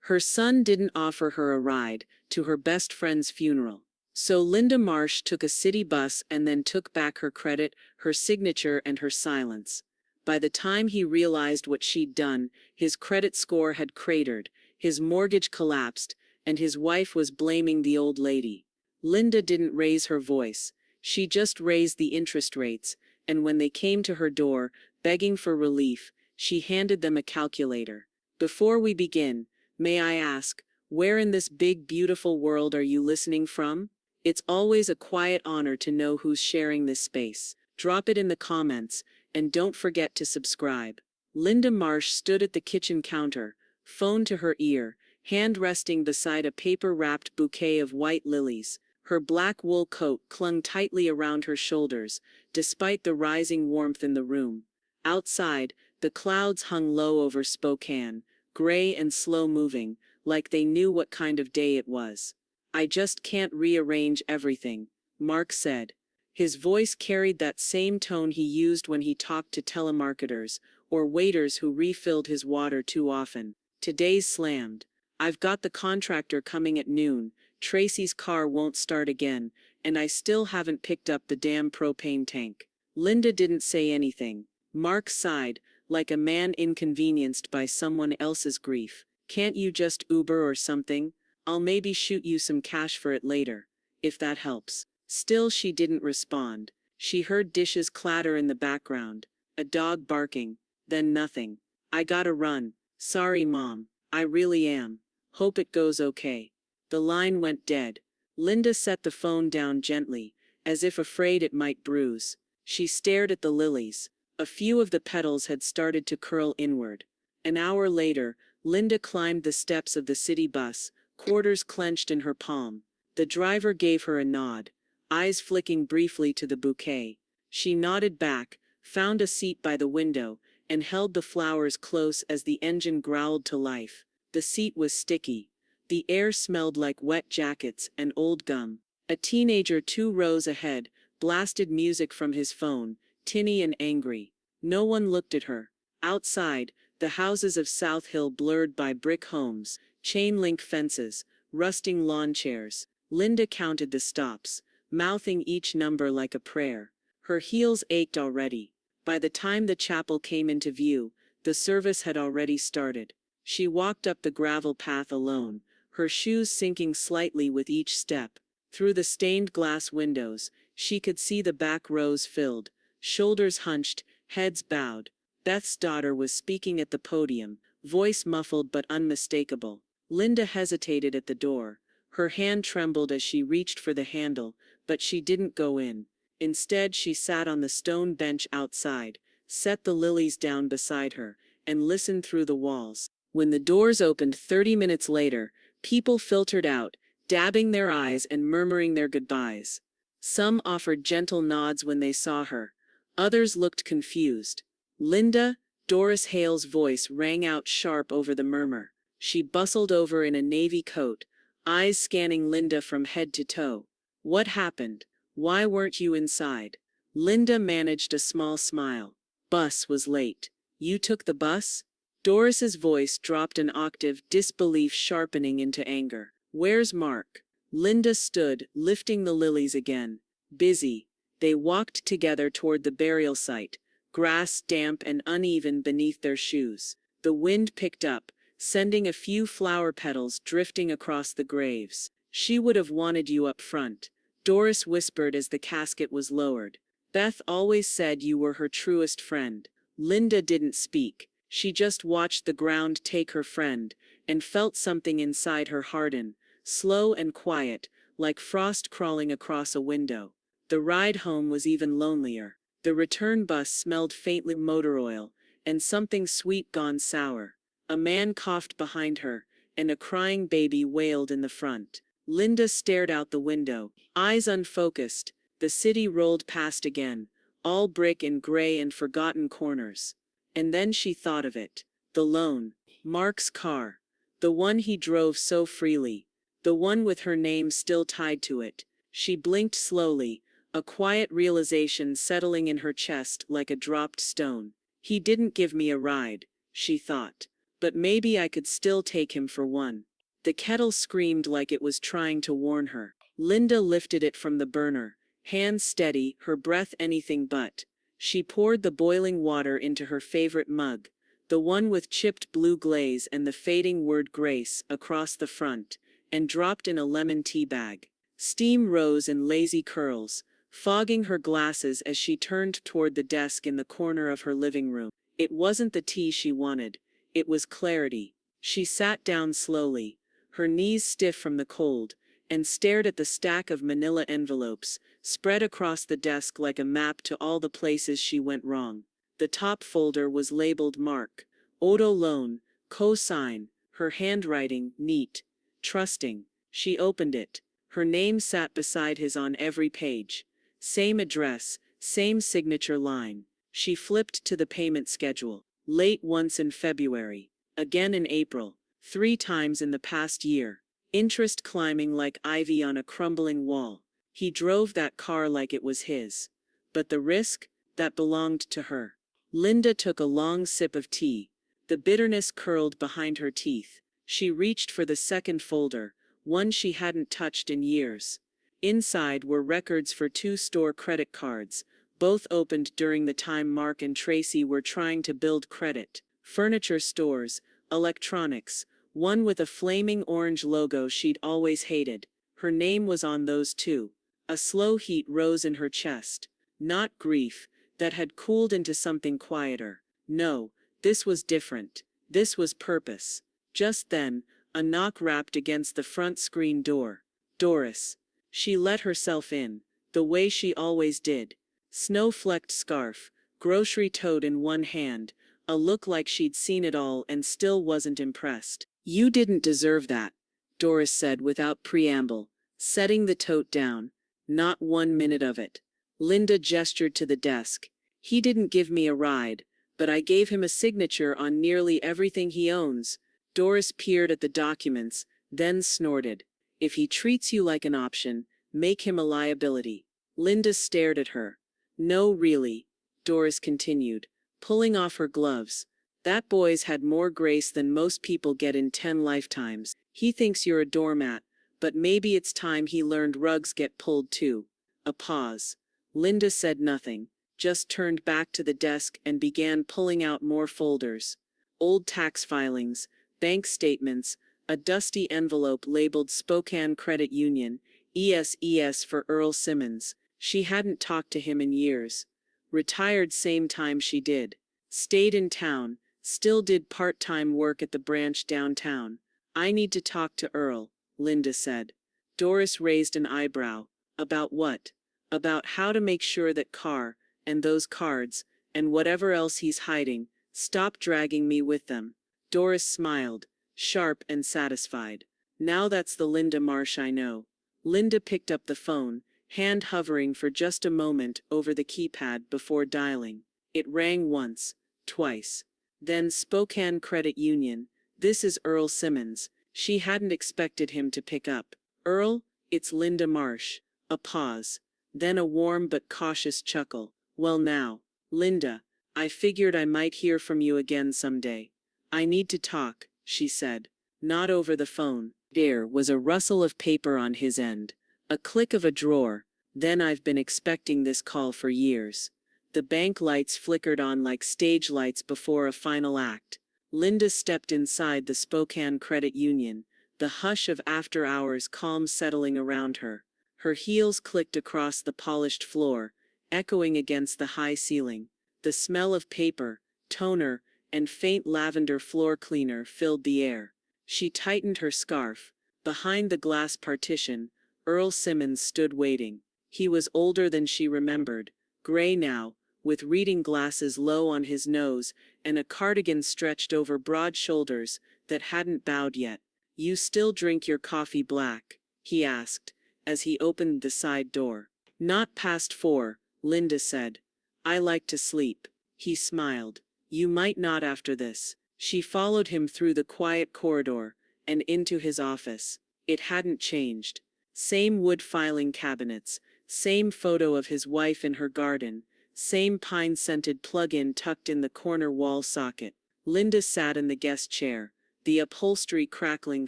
Her son didn't offer her a ride to her best friend's funeral. So Linda Marsh took a city bus and then took back her credit, her signature, and her silence. By the time he realized what she'd done, his credit score had cratered, his mortgage collapsed, and his wife was blaming the old lady. Linda didn't raise her voice. She just raised the interest rates, and when they came to her door, begging for relief, she handed them a calculator. Before we begin, may I ask, where in this big, beautiful world are you listening from? It's always a quiet honor to know who's sharing this space. Drop it in the comments, and don't forget to subscribe. Linda Marsh stood at the kitchen counter, phone to her ear, hand resting beside a paper-wrapped bouquet of white lilies. Her black wool coat clung tightly around her shoulders, despite the rising warmth in the room. Outside, the clouds hung low over Spokane, gray and slow-moving, like they knew what kind of day it was. "I just can't rearrange everything," Mark said. His voice carried that same tone he used when he talked to telemarketers or waiters who refilled his water too often. "Today's slammed. I've got the contractor coming at noon, Tracy's car won't start again, and I still haven't picked up the damn propane tank." Linda didn't say anything. Mark sighed, like a man inconvenienced by someone else's grief. "Can't you just Uber or something? I'll maybe shoot you some cash for it later, if that helps." Still she didn't respond. She heard dishes clatter in the background, a dog barking, then nothing. "I gotta run. Sorry, Mom. I really am. Hope it goes okay." The line went dead. Linda set the phone down gently, as if afraid it might bruise. She stared at the lilies. A few of the petals had started to curl inward. An hour later, Linda climbed the steps of the city bus, quarters clenched in her palm. The driver gave her a nod, eyes flicking briefly to the bouquet. She nodded back, found a seat by the window, and held the flowers close as the engine growled to life. The seat was sticky. The air smelled like wet jackets and old gum. A teenager 2 rows ahead blasted music from his phone, tinny and angry. No one looked at her. Outside, the houses of South Hill blurred by brick homes, chain-link fences, rusting lawn chairs. Linda counted the stops, mouthing each number like a prayer. Her heels ached already. By the time the chapel came into view, the service had already started. She walked up the gravel path alone, her shoes sinking slightly with each step. Through the stained glass windows, she could see the back rows filled, shoulders hunched, heads bowed. Beth's daughter was speaking at the podium, voice muffled but unmistakable. Linda hesitated at the door. Her hand trembled as she reached for the handle, but she didn't go in. Instead, she sat on the stone bench outside, set the lilies down beside her, and listened through the walls. When the doors opened 30 minutes later, people filtered out, dabbing their eyes and murmuring their goodbyes. Some offered gentle nods when they saw her. Others looked confused. "Linda," Doris Hale's voice rang out sharp over the murmur. She bustled over in a navy coat, eyes scanning Linda from head to toe. "What happened? Why weren't you inside?" Linda managed a small smile. "Bus was late." "You took the bus?" Doris's voice dropped an octave, disbelief sharpening into anger. "Where's Mark?" Linda stood, lifting the lilies again. "Busy." They walked together toward the burial site, grass damp and uneven beneath their shoes. The wind picked up, sending a few flower petals drifting across the graves. "She would have wanted you up front," Doris whispered as the casket was lowered. "Beth always said you were her truest friend." Linda didn't speak. She just watched the ground take her friend, and felt something inside her harden, slow and quiet, like frost crawling across a window. The ride home was even lonelier. The return bus smelled faintly motor oil, and something sweet gone sour. A man coughed behind her, and a crying baby wailed in the front. Linda stared out the window, eyes unfocused. The city rolled past again, all brick and gray and forgotten corners. And then she thought of it. The loan. Mark's car. The one he drove so freely. The one with her name still tied to it. She blinked slowly, a quiet realization settling in her chest like a dropped stone. "He didn't give me a ride," she thought. But maybe I could still take him for one. The kettle screamed like it was trying to warn her. Linda lifted it from the burner, hands steady, her breath anything but. She poured the boiling water into her favorite mug, the one with chipped blue glaze and the fading word grace across the front, and dropped in a lemon tea bag. Steam rose in lazy curls, fogging her glasses as she turned toward the desk in the corner of her living room. It wasn't the tea she wanted, it was clarity. She sat down slowly, her knees stiff from the cold, and stared at the stack of manila envelopes, spread across the desk like a map to all the places she went wrong. The top folder was labeled Mark. Auto loan, co-sign, her handwriting, neat, trusting. She opened it. Her name sat beside his on every page. Same address, same signature line. She flipped to the payment schedule. Late once in February. Again in April. 3 times in the past year. Interest climbing like ivy on a crumbling wall. He drove that car like it was his. But the risk? That belonged to her. Linda took a long sip of tea. The bitterness curled behind her teeth. She reached for the second folder, one she hadn't touched in years. Inside were records for 2 store credit cards, both opened during the time Mark and Tracy were trying to build credit. Furniture stores, electronics, one with a flaming orange logo she'd always hated. Her name was on those too. A slow heat rose in her chest. Not grief, that had cooled into something quieter. No, this was different. This was purpose. Just then, a knock rapped against the front screen door. Doris. She let herself in, the way she always did. Snow-flecked scarf, grocery tote in one hand, a look like she'd seen it all and still wasn't impressed. "You didn't deserve that," Doris said without preamble, setting the tote down. "Not 1 minute of it." Linda gestured to the desk. "He didn't give me a ride, but I gave him a signature on nearly everything he owns." Doris peered at the documents, then snorted. "If he treats you like an option, make him a liability." Linda stared at her. "No, really," Doris continued, pulling off her gloves. "That boy's had more grace than most people get in 10 lifetimes. He thinks you're a doormat, but maybe it's time he learned rugs get pulled too." A pause. Linda said nothing, just turned back to the desk and began pulling out more folders. Old tax filings, bank statements, a dusty envelope labeled Spokane Credit Union, ESES for Earl Simmons. She hadn't talked to him in years. Retired same time she did. Stayed in town, still did part-time work at the branch downtown. "I need to talk to Earl," Linda said. Doris raised an eyebrow. "About what?" "About how to make sure that car, and those cards, and whatever else he's hiding, stop dragging me with them." Doris smiled, sharp and satisfied. "Now that's the Linda Marsh I know." Linda picked up the phone, hand hovering for just a moment over the keypad before dialing. It rang once, twice. Then Spokane Credit Union. "This is Earl Simmons." She hadn't expected him to pick up. "Earl, it's Linda Marsh." A pause. Then a warm but cautious chuckle. "Well now, Linda, I figured I might hear from you again someday." "I need to talk," she said. "Not over the phone." There was a rustle of paper on his end, a click of a drawer. "Then I've been expecting this call for years." The bank lights flickered on like stage lights before a final act. Linda stepped inside the Spokane Credit Union, the hush of after-hours calm settling around her. Her heels clicked across the polished floor, echoing against the high ceiling. The smell of paper, toner, and faint lavender floor cleaner filled the air. She tightened her scarf. Behind the glass partition, Earl Simmons stood waiting. He was older than she remembered, gray now, with reading glasses low on his nose and a cardigan stretched over broad shoulders that hadn't bowed yet. "You still drink your coffee black?" he asked, as he opened the side door. "Not past 4, Linda said. "I like to sleep." He smiled. "You might not after this." She followed him through the quiet corridor and into his office. It hadn't changed. Same wood filing cabinets, same photo of his wife in her garden, same pine-scented plug-in tucked in the corner wall socket. Linda sat in the guest chair, the upholstery crackling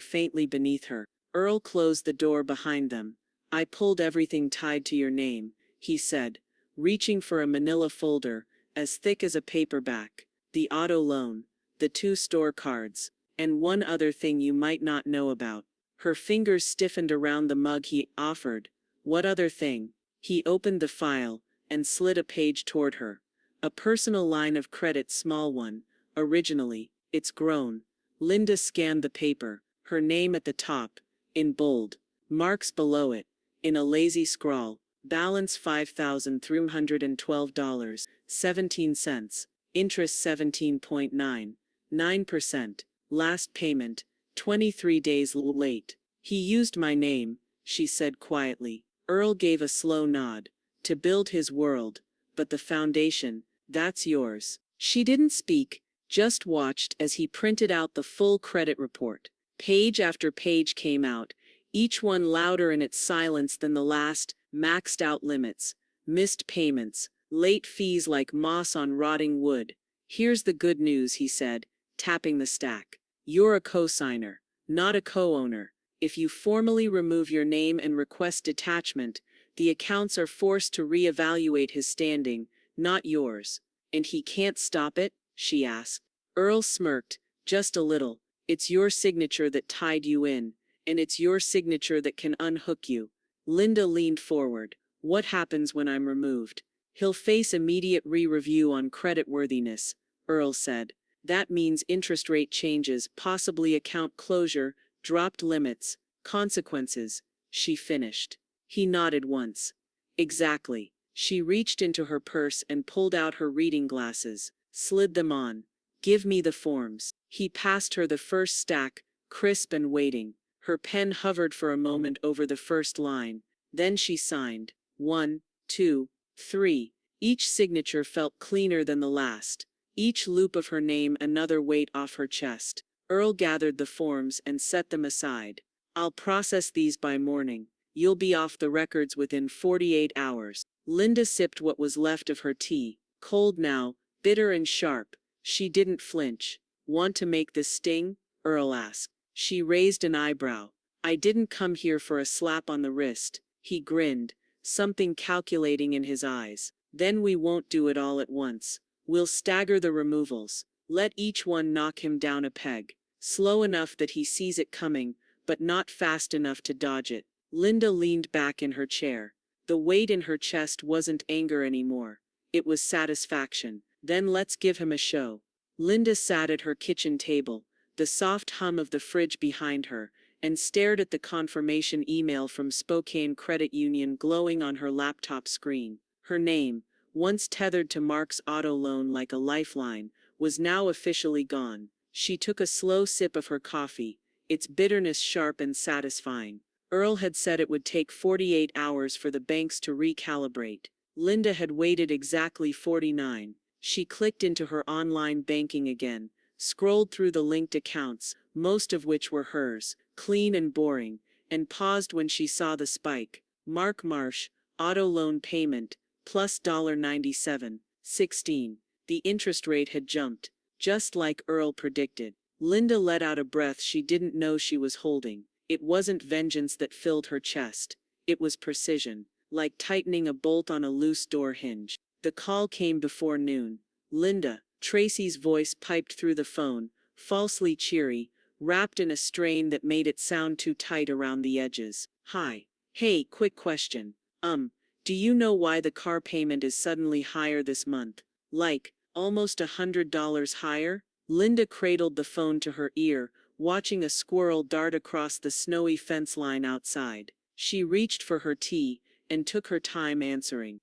faintly beneath her. Earl closed the door behind them. I pulled everything tied to your name, he said, reaching for a manila folder, as thick as a paperback. The auto loan, the 2 store cards, and one other thing you might not know about. Her fingers stiffened around the mug he offered. What other thing? He opened the file and slid a page toward her. A personal line of credit, small one. Originally, it's grown. Linda scanned the paper, her name at the top, in bold, marks below it, in a lazy scrawl, balance $5,312.17, interest 17.99%, last payment, 23 days late. He used my name, she said quietly. Earl gave a slow nod. To build his world, but the foundation, that's yours. She didn't speak, just watched as he printed out the full credit report. Page after page came out, each one louder in its silence than the last. Maxed out limits, missed payments, late fees like moss on rotting wood. Here's the good news, he said, tapping the stack. You're a co-signer, not a co-owner. If you formally remove your name and request detachment, the accounts are forced to reevaluate his standing, not yours. And he can't stop it? She asked. Earl smirked, just a little. It's your signature that tied you in, and it's your signature that can unhook you. Linda leaned forward. What happens when I'm removed? He'll face immediate re-review on creditworthiness, Earl said. That means interest rate changes, possibly account closure, dropped limits, consequences, she finished. He nodded once. Exactly. She reached into her purse and pulled out her reading glasses, slid them on. Give me the forms. He passed her the first stack, crisp and waiting. Her pen hovered for a moment over the first line. Then she signed. 1, 2, 3. Each signature felt cleaner than the last. Each loop of her name another weight off her chest. Earl gathered the forms and set them aside. I'll process these by morning. You'll be off the records within 48 hours. Linda sipped what was left of her tea, cold now, bitter and sharp. She didn't flinch. Want to make this sting? Earl asked. She raised an eyebrow. I didn't come here for a slap on the wrist. He grinned, something calculating in his eyes. Then we won't do it all at once. We'll stagger the removals. Let each one knock him down a peg. Slow enough that he sees it coming, but not fast enough to dodge it. Linda leaned back in her chair. The weight in her chest wasn't anger anymore. It was satisfaction. Then let's give him a show. Linda sat at her kitchen table, the soft hum of the fridge behind her, and stared at the confirmation email from Spokane Credit Union glowing on her laptop screen. Her name, once tethered to Mark's auto loan like a lifeline, was now officially gone. She took a slow sip of her coffee, its bitterness sharp and satisfying. Earl had said it would take 48 hours for the banks to recalibrate. Linda had waited exactly 49. She clicked into her online banking again, scrolled through the linked accounts, most of which were hers, clean and boring, and paused when she saw the spike. Mark Marsh, auto loan payment, plus $97.16. The interest rate had jumped, just like Earl predicted. Linda let out a breath she didn't know she was holding. It wasn't vengeance that filled her chest. It was precision, like tightening a bolt on a loose door hinge. The call came before noon. Linda, Tracy's voice piped through the phone, falsely cheery, wrapped in a strain that made it sound too tight around the edges. Hi. Hey, quick question. Do you know why the car payment is suddenly higher this month? Like, almost $100 higher? Linda cradled the phone to her ear, watching a squirrel dart across the snowy fence line outside. She reached for her tea, and took her time answering.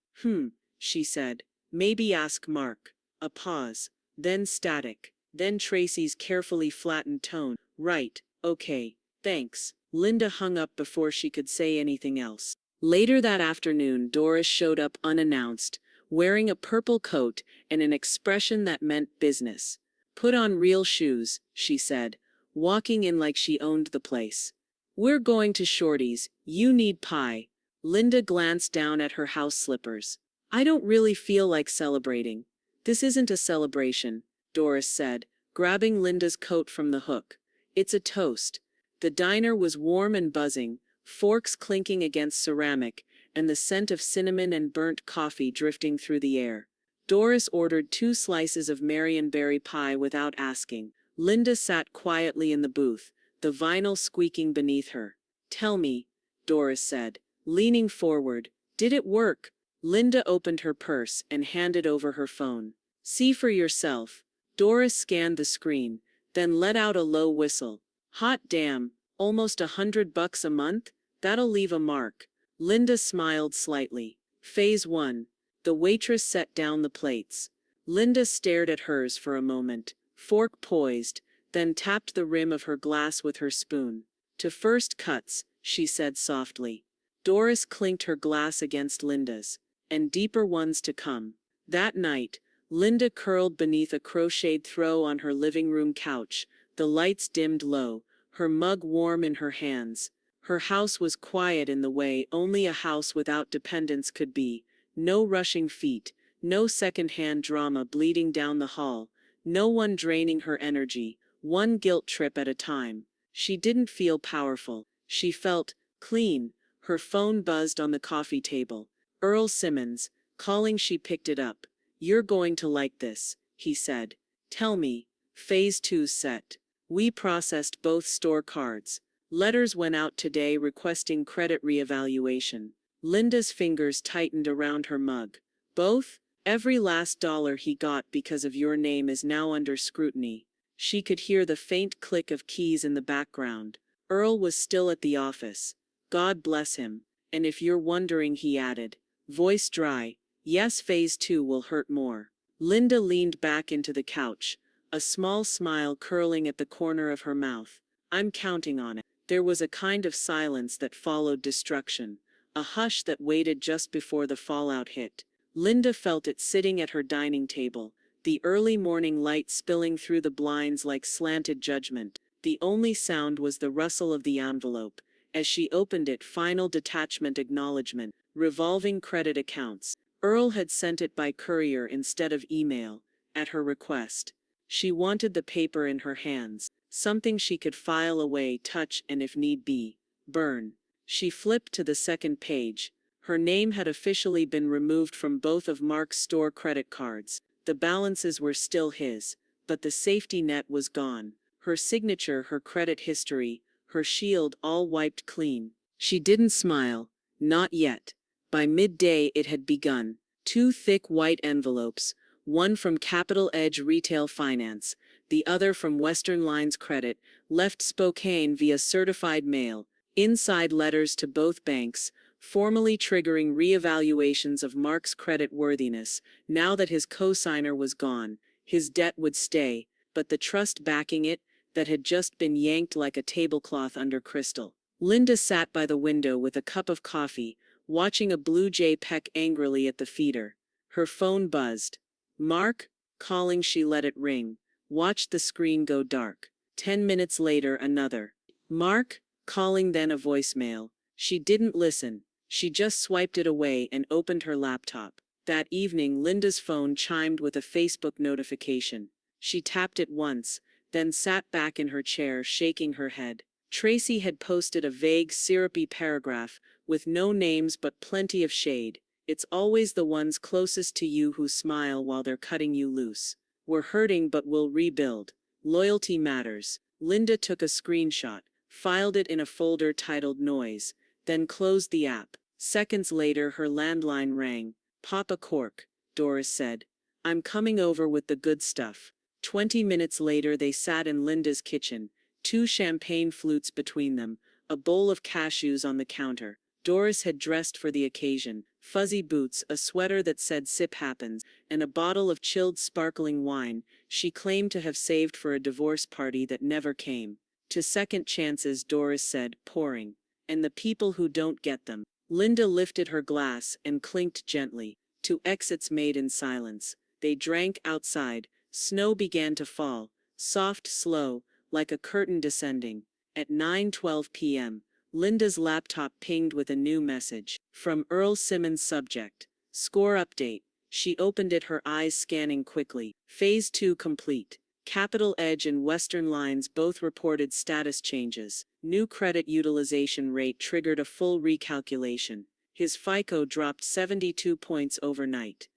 She said. Maybe ask Mark. A pause. Then static. Then Tracy's carefully flattened tone. Right, okay, thanks. Linda hung up before she could say anything else. Later that afternoon, Doris showed up unannounced, wearing a purple coat and an expression that meant business. Put on real shoes, she said, walking in like she owned the place. We're going to Shorty's. You need pie. Linda glanced down at her house slippers. I don't really feel like celebrating. This isn't a celebration, Doris said, grabbing Linda's coat from the hook. It's a toast. The diner was warm and buzzing, forks clinking against ceramic, and the scent of cinnamon and burnt coffee drifting through the air. Doris ordered 2 slices of Marionberry pie without asking. Linda sat quietly in the booth, the vinyl squeaking beneath her. "Tell me," Doris said, leaning forward, "did it work?" Linda opened her purse and handed over her phone. "See for yourself." Doris scanned the screen, then let out a low whistle. "Hot damn, almost $100 a month? That'll leave a mark." Linda smiled slightly. Phase 1. The waitress set down the plates. Linda stared at hers for a moment, fork poised, then tapped the rim of her glass with her spoon. "To first cuts," she said softly. Doris clinked her glass against Linda's. "And deeper ones to come." That night, Linda curled beneath a crocheted throw on her living room couch, the lights dimmed low, her mug warm in her hands. Her house was quiet in the way only a house without dependence could be. No rushing feet, no second-hand drama bleeding down the hall, no one draining her energy, one guilt trip at a time. She didn't feel powerful. She felt clean. Her phone buzzed on the coffee table. Earl Simmons, calling. She picked it up. "You're going to like this," he said. "Tell me." Phase 2 set. "We processed both store cards. Letters went out today requesting credit reevaluation." Linda's fingers tightened around her mug. "Both? Every last dollar he got because of your name is now under scrutiny." She could hear the faint click of keys in the background. Earl was still at the office. "God bless him. And if you're wondering," he added, voice dry, "yes, phase 2 will hurt more." Linda leaned back into the couch, a small smile curling at the corner of her mouth. "I'm counting on it." There was a kind of silence that followed destruction. A hush that waited just before the fallout hit. Linda felt it sitting at her dining table, the early morning light spilling through the blinds like slanted judgment. The only sound was the rustle of the envelope. As she opened it, final detachment acknowledgement, revolving credit accounts. Earl had sent it by courier instead of email, at her request. She wanted the paper in her hands, something she could file away, touch, and if need be, burn. She flipped to the second page. Her name had officially been removed from both of Mark's store credit cards. The balances were still his, but the safety net was gone. Her signature, her credit history, her shield all wiped clean. She didn't smile. Not yet. By midday it had begun. 2 thick white envelopes, one from Capital Edge Retail Finance, the other from Western Lines Credit, left Spokane via certified mail. Inside, letters to both banks, formally triggering reevaluations of Mark's credit worthiness. Now that his cosigner was gone, his debt would stay, but the trust backing it, that had just been yanked like a tablecloth under crystal. Linda sat by the window with a cup of coffee, watching a blue jay peck angrily at the feeder. Her phone buzzed. "Mark?" Calling. She let it ring, watched the screen go dark. 10 minutes later, another. "Mark?" Calling. Then a voicemail. She didn't listen. She just swiped it away and opened her laptop. That evening, Linda's phone chimed with a Facebook notification. She tapped it once, then sat back in her chair, shaking her head. Tracy had posted a vague, syrupy paragraph, with no names but plenty of shade. "It's always the ones closest to you who smile while they're cutting you loose. We're hurting but we'll rebuild. Loyalty matters." Linda took a screenshot, filed it in a folder titled Noise, then closed the app. Seconds later, her landline rang. "Pop a cork," Doris said. "I'm coming over with the good stuff." 20 minutes later, they sat in Linda's kitchen, 2 champagne flutes between them, a bowl of cashews on the counter. Doris had dressed for the occasion, fuzzy boots, a sweater that said "Sip Happens," and a bottle of chilled sparkling wine she claimed to have saved for a divorce party that never came. "To second chances," Doris said, pouring. "And the people who don't get them." Linda lifted her glass and clinked gently. 2 exits made in silence. They drank outside. Snow began to fall, soft, slow, like a curtain descending. At 9:12 p.m., Linda's laptop pinged with a new message. From Earl Simmons. Subject: Score update. She opened it, her eyes scanning quickly. Phase 2 complete. Capital Edge and Western Lines both reported status changes. New credit utilization rate triggered a full recalculation. His FICO dropped 72 points overnight.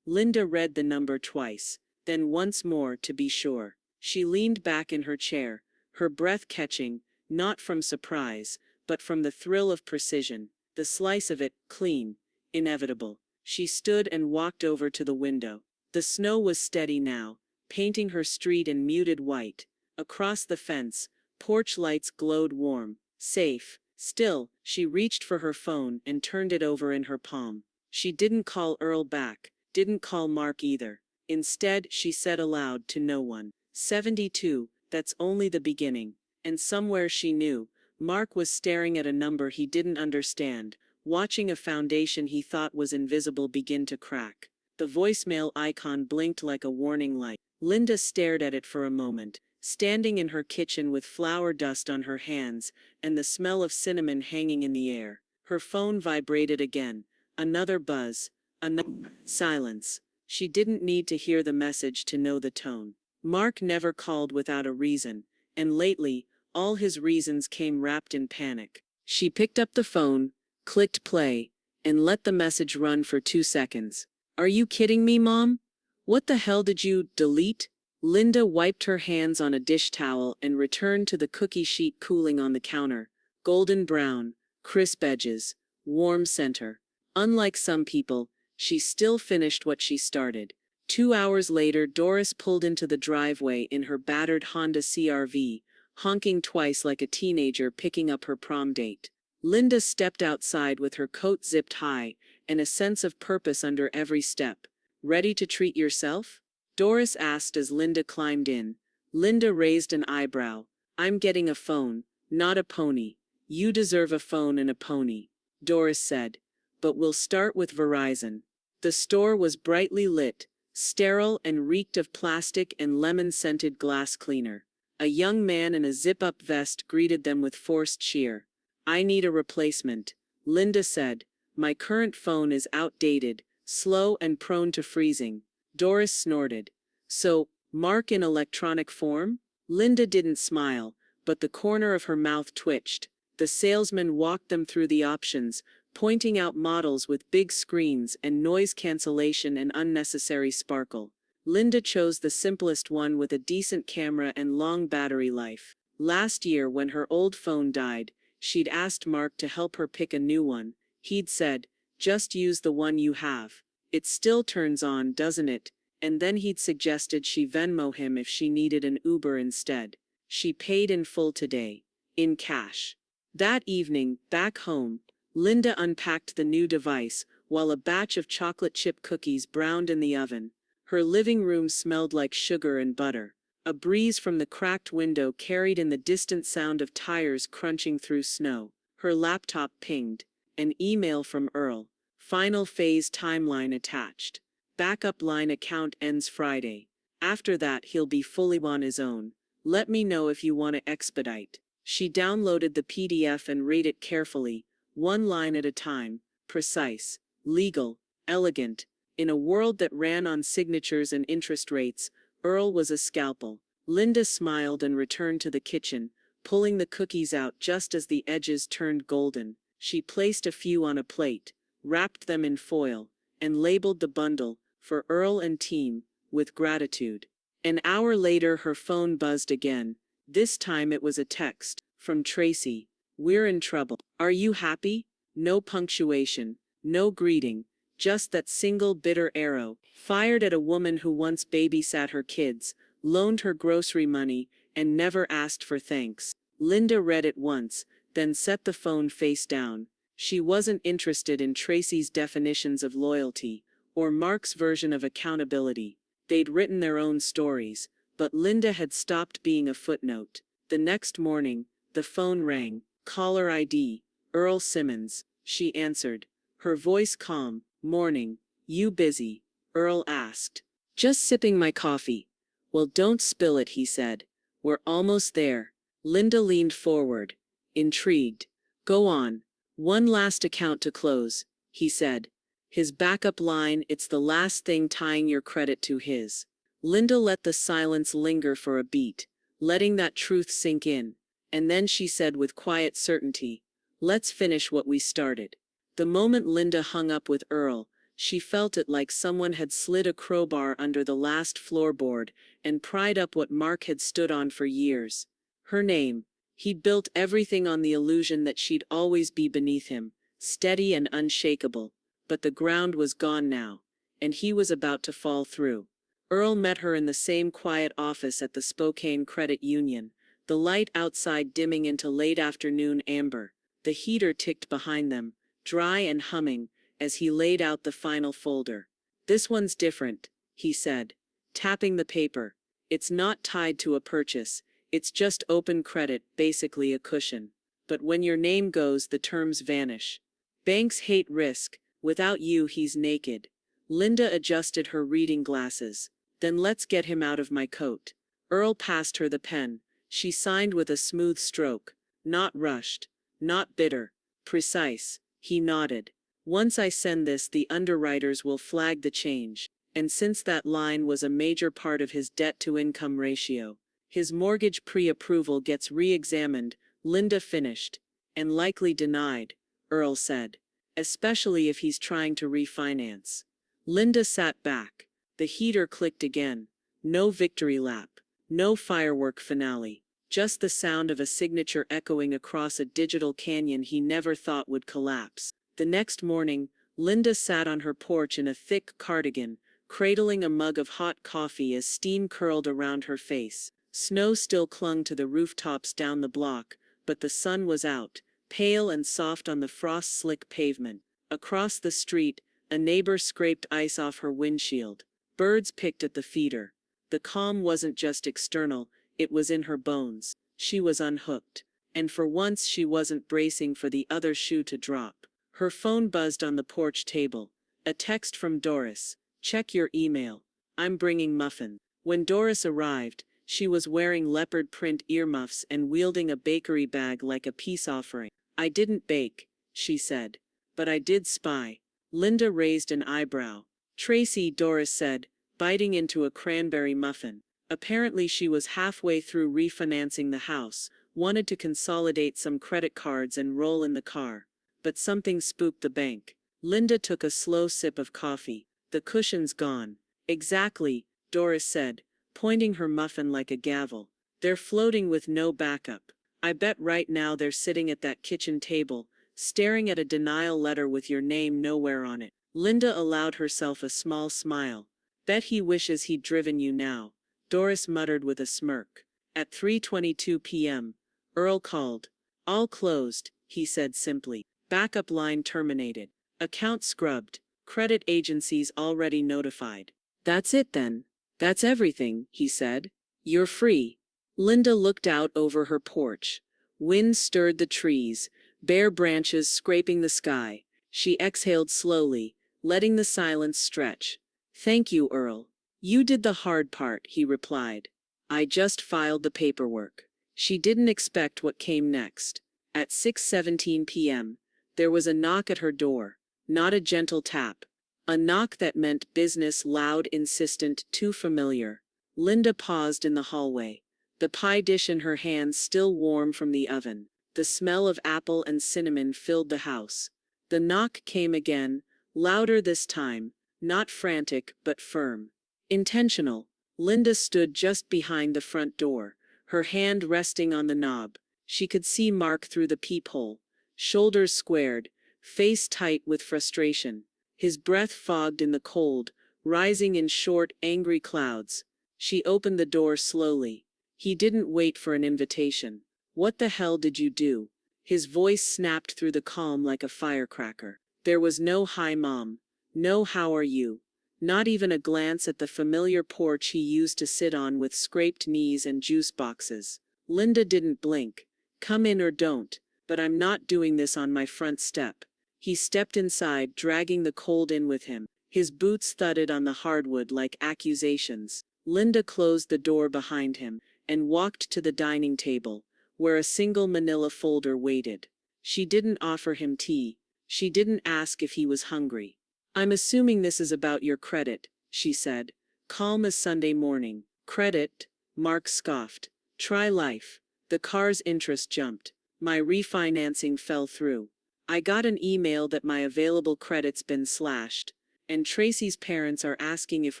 Linda read the number twice, then once more to be sure. She leaned back in her chair, her breath catching, not from surprise, but from the thrill of precision. The slice of it, clean, inevitable. She stood and walked over to the window. The snow was steady now, painting her street in muted white. Across the fence, porch lights glowed warm, safe. Still, she reached for her phone and turned it over in her palm. She didn't call Earl back, didn't call Mark either. Instead, she said aloud to no one, 72, that's only the beginning. And somewhere she knew, Mark was staring at a number he didn't understand, watching a foundation he thought was invisible begin to crack. The voicemail icon blinked like a warning light. Linda stared at it for a moment, standing in her kitchen with flour dust on her hands and the smell of cinnamon hanging in the air. Her phone vibrated again. Another buzz. Another silence. She didn't need to hear the message to know the tone. Mark never called without a reason, and lately, all his reasons came wrapped in panic. She picked up the phone, clicked play, and let the message run for 2 seconds. Are you kidding me, Mom? What the hell did you delete? Linda wiped her hands on a dish towel and returned to the cookie sheet cooling on the counter. Golden brown, crisp edges, warm center. Unlike some people, she still finished what she started. 2 hours later, Doris pulled into the driveway in her battered Honda CR-V, honking twice like a teenager picking up her prom date. Linda stepped outside with her coat zipped high and a sense of purpose under every step. Ready to treat yourself? Doris asked as Linda climbed in. Linda raised an eyebrow. I'm getting a phone, not a pony. You deserve a phone and a pony, Doris said. But we'll start with Verizon. The store was brightly lit, sterile and reeked of plastic and lemon-scented glass cleaner. A young man in a zip-up vest greeted them with forced cheer. I need a replacement, Linda said. My current phone is outdated, slow and prone to freezing. Doris snorted. So, Mark in electronic form? Linda didn't smile, but the corner of her mouth twitched. The salesman walked them through the options, pointing out models with big screens and noise cancellation and unnecessary sparkle. Linda chose the simplest one with a decent camera and long battery life. Last year, when her old phone died, she'd asked Mark to help her pick a new one. He'd said, just use the one you have. It still turns on, doesn't it? And then he'd suggested she Venmo him if she needed an Uber instead. She paid in full today. In cash. That evening, back home, Linda unpacked the new device, while a batch of chocolate chip cookies browned in the oven. Her living room smelled like sugar and butter. A breeze from the cracked window carried in the distant sound of tires crunching through snow. Her laptop pinged. An email from Earl. Final phase timeline attached. Backup line account ends Friday. After that, he'll be fully on his own. Let me know if you want to expedite. She downloaded the PDF and read it carefully, one line at a time, precise, legal, elegant. In a world that ran on signatures and interest rates, Earl was a scalpel. Linda smiled and returned to the kitchen, pulling the cookies out just as the edges turned golden. She placed a few on a plate, wrapped them in foil, and labeled the bundle, for Earl and team, with gratitude. An hour later, her phone buzzed again. This time it was a text, from Tracy. We're in trouble. Are you happy? No punctuation, no greeting, just that single bitter arrow, fired at a woman who once babysat her kids, loaned her grocery money, and never asked for thanks. Linda read it once, then set the phone face down. She wasn't interested in Tracy's definitions of loyalty, or Mark's version of accountability. They'd written their own stories, but Linda had stopped being a footnote. The next morning, the phone rang. Caller ID, Earl Simmons. She answered, her voice calm. Morning. You busy? Earl asked. Just sipping my coffee. Well, don't spill it, he said. We're almost there. Linda leaned forward, intrigued. Go on. One last account to close, he said. His backup line, it's the last thing tying your credit to his. Linda let the silence linger for a beat, letting that truth sink in, and then she said with quiet certainty, "Let's finish what we started." The moment Linda hung up with Earl, she felt it like someone had slid a crowbar under the last floorboard and pried up what Mark had stood on for years. Her name. He'd built everything on the illusion that she'd always be beneath him, steady and unshakable. But the ground was gone now, and he was about to fall through. Earl met her in the same quiet office at the Spokane Credit Union, the light outside dimming into late afternoon amber. The heater ticked behind them, dry and humming, as he laid out the final folder. "This one's different," he said, tapping the paper. "It's not tied to a purchase. It's just open credit, basically a cushion. But when your name goes, the terms vanish. Banks hate risk. Without you, he's naked." Linda adjusted her reading glasses. "Then let's get him out of my coat." Earl passed her the pen. She signed with a smooth stroke. "Not rushed. Not bitter. Precise." He nodded. "Once I send this, the underwriters will flag the change." And since that line was a major part of his debt-to-income ratio, his mortgage pre-approval gets re-examined, Linda finished. "And likely denied," Earl said. "Especially if he's trying to refinance." Linda sat back. The heater clicked again. No victory lap. No firework finale. Just the sound of a signature echoing across a digital canyon he never thought would collapse. The next morning, Linda sat on her porch in a thick cardigan, cradling a mug of hot coffee as steam curled around her face. Snow still clung to the rooftops down the block, but the sun was out, pale and soft on the frost-slick pavement. Across the street, a neighbor scraped ice off her windshield. Birds picked at the feeder. The calm wasn't just external, it was in her bones. She was unhooked. And for once she wasn't bracing for the other shoe to drop. Her phone buzzed on the porch table. A text from Doris. "Check your email. I'm bringing muffins." When Doris arrived, she was wearing leopard print earmuffs and wielding a bakery bag like a peace offering. "I didn't bake," she said. "But I did spy." Linda raised an eyebrow. "Tracy," Doris said, biting into a cranberry muffin. Apparently she was halfway through refinancing the house, wanted to consolidate some credit cards and roll in the car. But something spooked the bank. Linda took a slow sip of coffee. "The cushion's gone." "Exactly," Doris said, pointing her muffin like a gavel. "They're floating with no backup. I bet right now they're sitting at that kitchen table, staring at a denial letter with your name nowhere on it." Linda allowed herself a small smile. "Bet he wishes he'd driven you now," Doris muttered with a smirk. At 3:22 p.m., Earl called. "All closed," he said simply. "Backup line terminated. Account scrubbed. Credit agencies already notified." "That's it then. That's everything," he said. "You're free." Linda looked out over her porch. Wind stirred the trees, bare branches scraping the sky. She exhaled slowly, letting the silence stretch. "Thank you, Earl. You did the hard part," he replied. "I just filed the paperwork." She didn't expect what came next. At 6:17 p.m., there was a knock at her door. Not a gentle tap. A knock that meant business, loud, insistent, too familiar. Linda paused in the hallway. The pie dish in her hands still warm from the oven. The smell of apple and cinnamon filled the house. The knock came again, louder this time, not frantic, but firm. Intentional. Linda stood just behind the front door, her hand resting on the knob. She could see Mark through the peephole. Shoulders squared, face tight with frustration. His breath fogged in the cold, rising in short, angry clouds. She opened the door slowly. He didn't wait for an invitation. "What the hell did you do?" His voice snapped through the calm like a firecracker. There was no "Hi, Mom." No "How are you?" Not even a glance at the familiar porch he used to sit on with scraped knees and juice boxes. Linda didn't blink. "Come in or don't, but I'm not doing this on my front step." He stepped inside, dragging the cold in with him. His boots thudded on the hardwood like accusations. Linda closed the door behind him and walked to the dining table, where a single manila folder waited. She didn't offer him tea. She didn't ask if he was hungry. "I'm assuming this is about your credit," she said, Calm as Sunday morning. Credit, Mark scoffed. Try life. The car's interest jumped. My refinancing fell through. I got an email that my available credit's been slashed, and Tracy's parents are asking if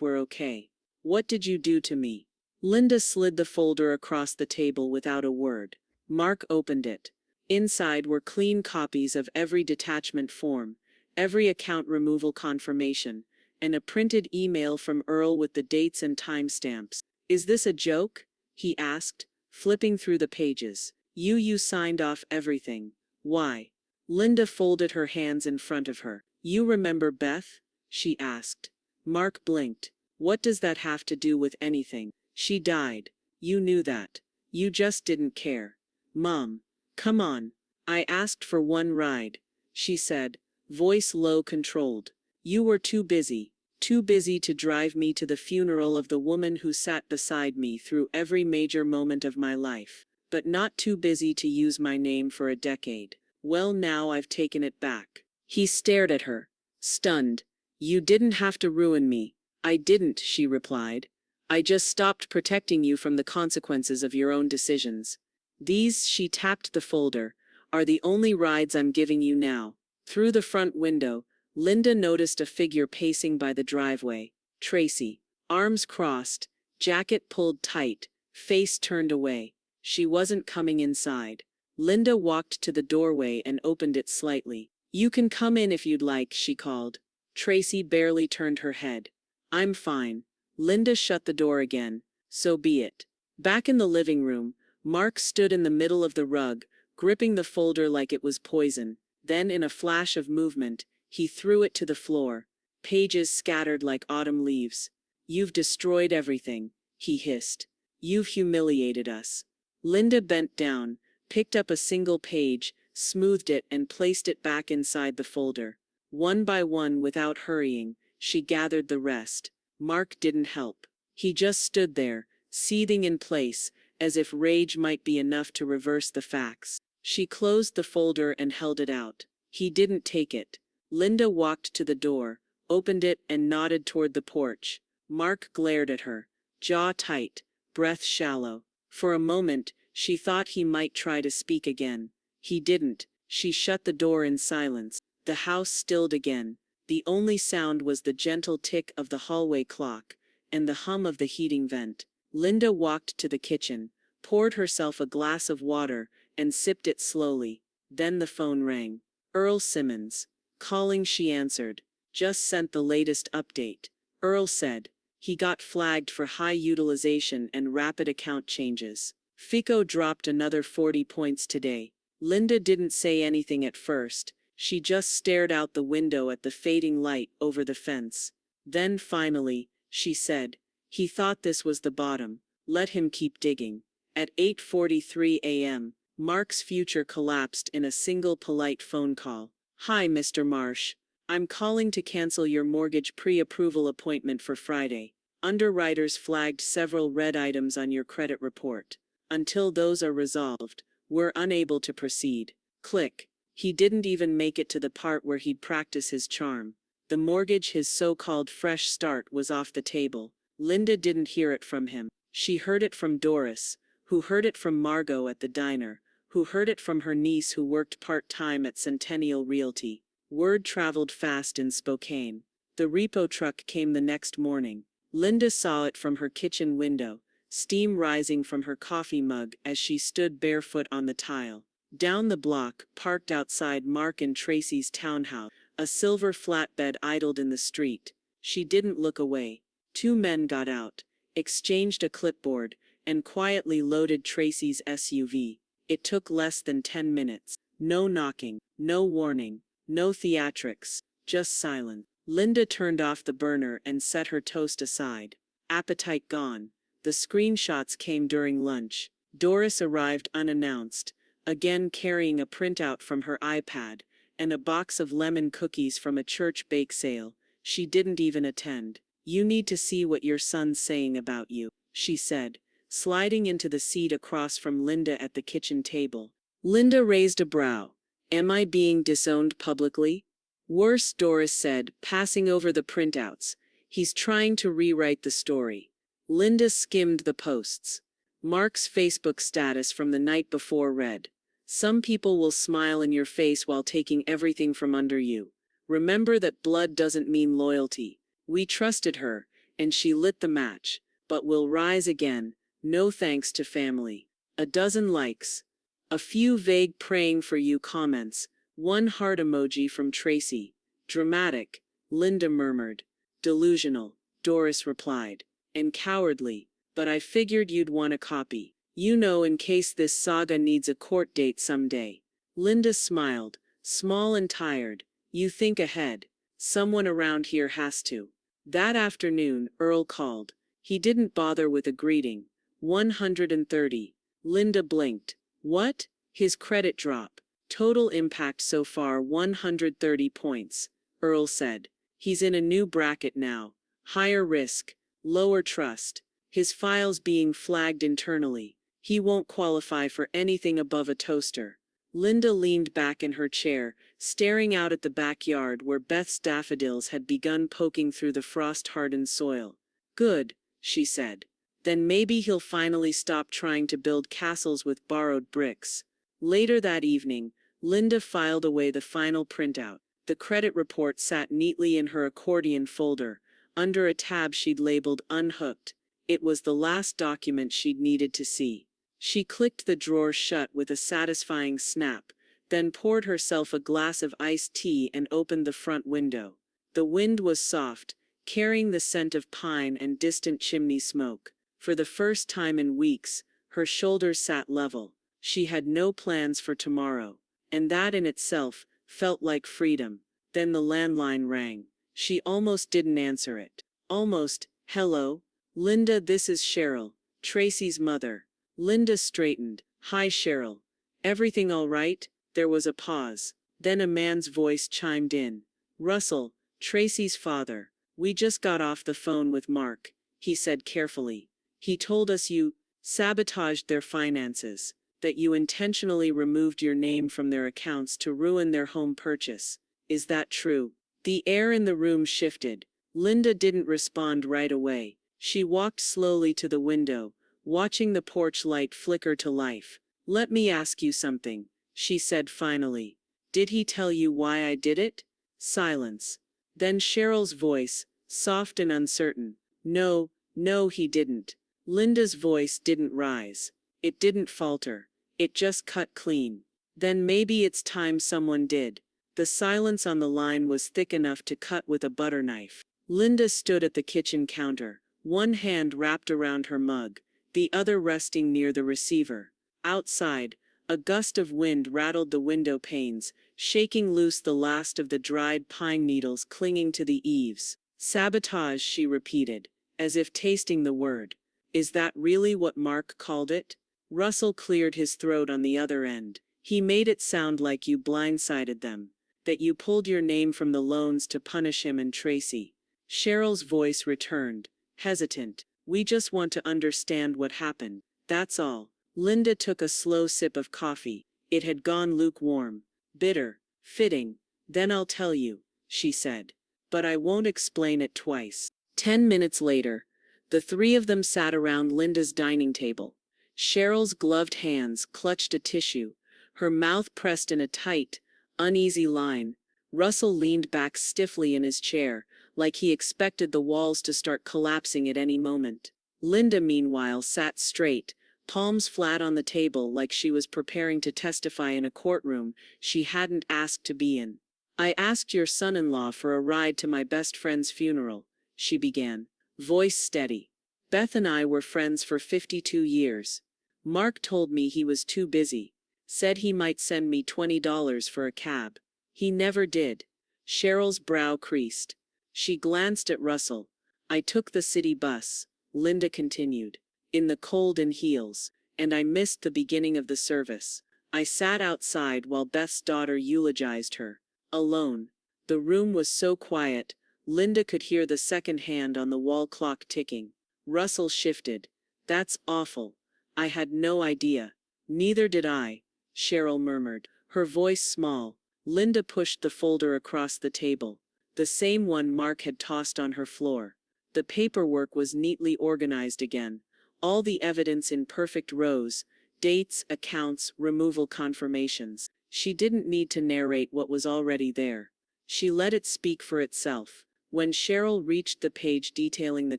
we're okay. What did you do to me? Linda slid the folder across the table without a word. Mark opened it. Inside were clean copies of every detachment form, every account removal confirmation, and a printed email from Earl with the dates and timestamps. Is this a joke? He asked, flipping through the pages. You signed off everything. Why? Linda folded her hands in front of her. You remember Beth? She asked. Mark blinked. What does that have to do with anything? She died. You knew that. You just didn't care. Mom, come on. I asked for one ride, she said, voice low controlled. You were too busy to drive me to the funeral of the woman who sat beside me through every major moment of my life, but not too busy to use my name for a decade. Well, now I've taken it back. He stared at her, stunned. You didn't have to ruin me. I didn't, she replied. I just stopped protecting you from the consequences of your own decisions. These, she tapped the folder, are the only rides I'm giving you now. Through the front window, Linda noticed a figure pacing by the driveway. Tracy, arms crossed, jacket pulled tight, face turned away. She wasn't coming inside. Linda walked to the doorway and opened it slightly. You can come in if you'd like, she called. Tracy barely turned her head. I'm fine. Linda shut the door again. So be it. Back in the living room, Mark stood in the middle of the rug, gripping the folder like it was poison. Then, in a flash of movement, he threw it to the floor. Pages scattered like autumn leaves. You've destroyed everything, he hissed. You've humiliated us. Linda bent down, picked up a single page, smoothed it and placed it back inside the folder. One by one, without hurrying, she gathered the rest. Mark didn't help. He just stood there, seething in place, as if rage might be enough to reverse the facts. She closed the folder and held it out. He didn't take it. Linda walked to the door, opened it and nodded toward the porch. Mark glared at her, jaw tight, breath shallow. For a moment, she thought he might try to speak again. He didn't. She shut the door in silence. The house stilled again. The only sound was the gentle tick of the hallway clock and the hum of the heating vent. Linda walked to the kitchen, poured herself a glass of water, and sipped it slowly. Then the phone rang. Earl Simmons. Calling, she answered. Just sent the latest update. Earl said. He got flagged for high utilization and rapid account changes. FICO dropped another 40 points today. Linda didn't say anything at first. She just stared out the window at the fading light over the fence. Then finally, she said, he thought this was the bottom. Let him keep digging. At 8:43 a.m., Mark's future collapsed in a single polite phone call. Hi, Mr. Marsh. I'm calling to cancel your mortgage pre-approval appointment for Friday. Underwriters flagged several red items on your credit report. Until those are resolved, we're unable to proceed. Click. He didn't even make it to the part where he'd practice his charm. The mortgage, his so-called fresh start, was off the table. Linda didn't hear it from him. She heard it from Doris, who heard it from Margot at the diner, who heard it from her niece who worked part-time at Centennial Realty. Word traveled fast in Spokane. The repo truck came the next morning. Linda saw it from her kitchen window, steam rising from her coffee mug as she stood barefoot on the tile. Down the block, parked outside Mark and Tracy's townhouse, a silver flatbed idled in the street. She didn't look away. Two men got out, exchanged a clipboard, and quietly loaded Tracy's SUV. It took less than 10 minutes. No knocking, no warning, no theatrics, just silence. Linda turned off the burner and set her toast aside. Appetite gone. The screenshots came during lunch. Doris arrived unannounced, again carrying a printout from her iPad and a box of lemon cookies from a church bake sale she didn't even attend. You need to see what your son's saying about you, she said, sliding into the seat across from Linda at the kitchen table. Linda raised a brow. Am I being disowned publicly? Worse, Doris said, passing over the printouts. He's trying to rewrite the story. Linda skimmed the posts. Mark's Facebook status from the night before read, "Some people will smile in your face while taking everything from under you. Remember that blood doesn't mean loyalty. We trusted her, and she lit the match, but we'll rise again, no thanks to family." A dozen likes. A few vague praying for you comments. One heart emoji from Tracy. "Dramatic," Linda murmured. "Delusional," Doris replied. "And cowardly. But I figured you'd want a copy. You know, in case this saga needs a court date someday." Linda smiled, small and tired. "You think ahead. Someone around here has to." That afternoon, Earl called. He didn't bother with a greeting. 130. Linda blinked. "What?" "His credit drop. Total impact so far 130 points," Earl said. "He's in a new bracket now. Higher risk, lower trust. His files being flagged internally. He won't qualify for anything above a toaster." Linda leaned back in her chair, staring out at the backyard where Beth's daffodils had begun poking through the frost-hardened soil. "Good," she said. "Then maybe he'll finally stop trying to build castles with borrowed bricks." Later that evening, Linda filed away the final printout. The credit report sat neatly in her accordion folder, under a tab she'd labeled "Unhooked." It was the last document she'd needed to see. She clicked the drawer shut with a satisfying snap, then poured herself a glass of iced tea and opened the front window. The wind was soft, carrying the scent of pine and distant chimney smoke. For the first time in weeks, her shoulders sat level. She had no plans for tomorrow, and that in itself felt like freedom. Then the landline rang. She almost didn't answer it. Almost. "Hello? Linda, this is Cheryl, Tracy's mother." Linda straightened. "Hi, Cheryl. Everything all right?" There was a pause. Then a man's voice chimed in. "Russell, Tracy's father. We just got off the phone with Mark," he said carefully. "He told us you sabotaged their finances, that you intentionally removed your name from their accounts to ruin their home purchase. Is that true?" The air in the room shifted. Linda didn't respond right away. She walked slowly to the window, watching the porch light flicker to life. "Let me ask you something," she said finally. "Did he tell you why I did it?" Silence. Then Cheryl's voice, soft and uncertain. "No, no, he didn't." Linda's voice didn't rise. It didn't falter. It just cut clean. "Then maybe it's time someone did." The silence on the line was thick enough to cut with a butter knife. Linda stood at the kitchen counter, one hand wrapped around her mug, the other resting near the receiver. Outside, a gust of wind rattled the window panes, shaking loose the last of the dried pine needles clinging to the eaves. "Sabotage," she repeated, as if tasting the word. "Is that really what Mark called it?" Russell cleared his throat on the other end. "He made it sound like you blindsided them, that you pulled your name from the loans to punish him and Tracy." Cheryl's voice returned, hesitant. "We just want to understand what happened, that's all." Linda took a slow sip of coffee. It had gone lukewarm. "Bitter. Fitting. Then I'll tell you," she said. "But I won't explain it twice." 10 minutes later, the three of them sat around Linda's dining table. Cheryl's gloved hands clutched a tissue, her mouth pressed in a tight, uneasy line. Russell leaned back stiffly in his chair, like he expected the walls to start collapsing at any moment. Linda, meanwhile, sat straight, palms flat on the table, like she was preparing to testify in a courtroom she hadn't asked to be in. "I asked your son-in-law for a ride to my best friend's funeral," she began, voice steady. "Beth and I were friends for 52 years. Mark told me he was too busy. Said he might send me $20 for a cab. He never did." Cheryl's brow creased. She glanced at Russell. "I took the city bus," Linda continued, "in the cold in heels, and I missed the beginning of the service. I sat outside while Beth's daughter eulogized her. Alone. The room was so quiet, Linda could hear the second hand on the wall clock ticking. Russell shifted. "That's awful. I had no idea." "Neither did I," Cheryl murmured, her voice small. Linda pushed the folder across the table, the same one Mark had tossed on her floor. The paperwork was neatly organized again. All the evidence in perfect rows, dates, accounts, removal confirmations. She didn't need to narrate what was already there. She let it speak for itself. When Cheryl reached the page detailing the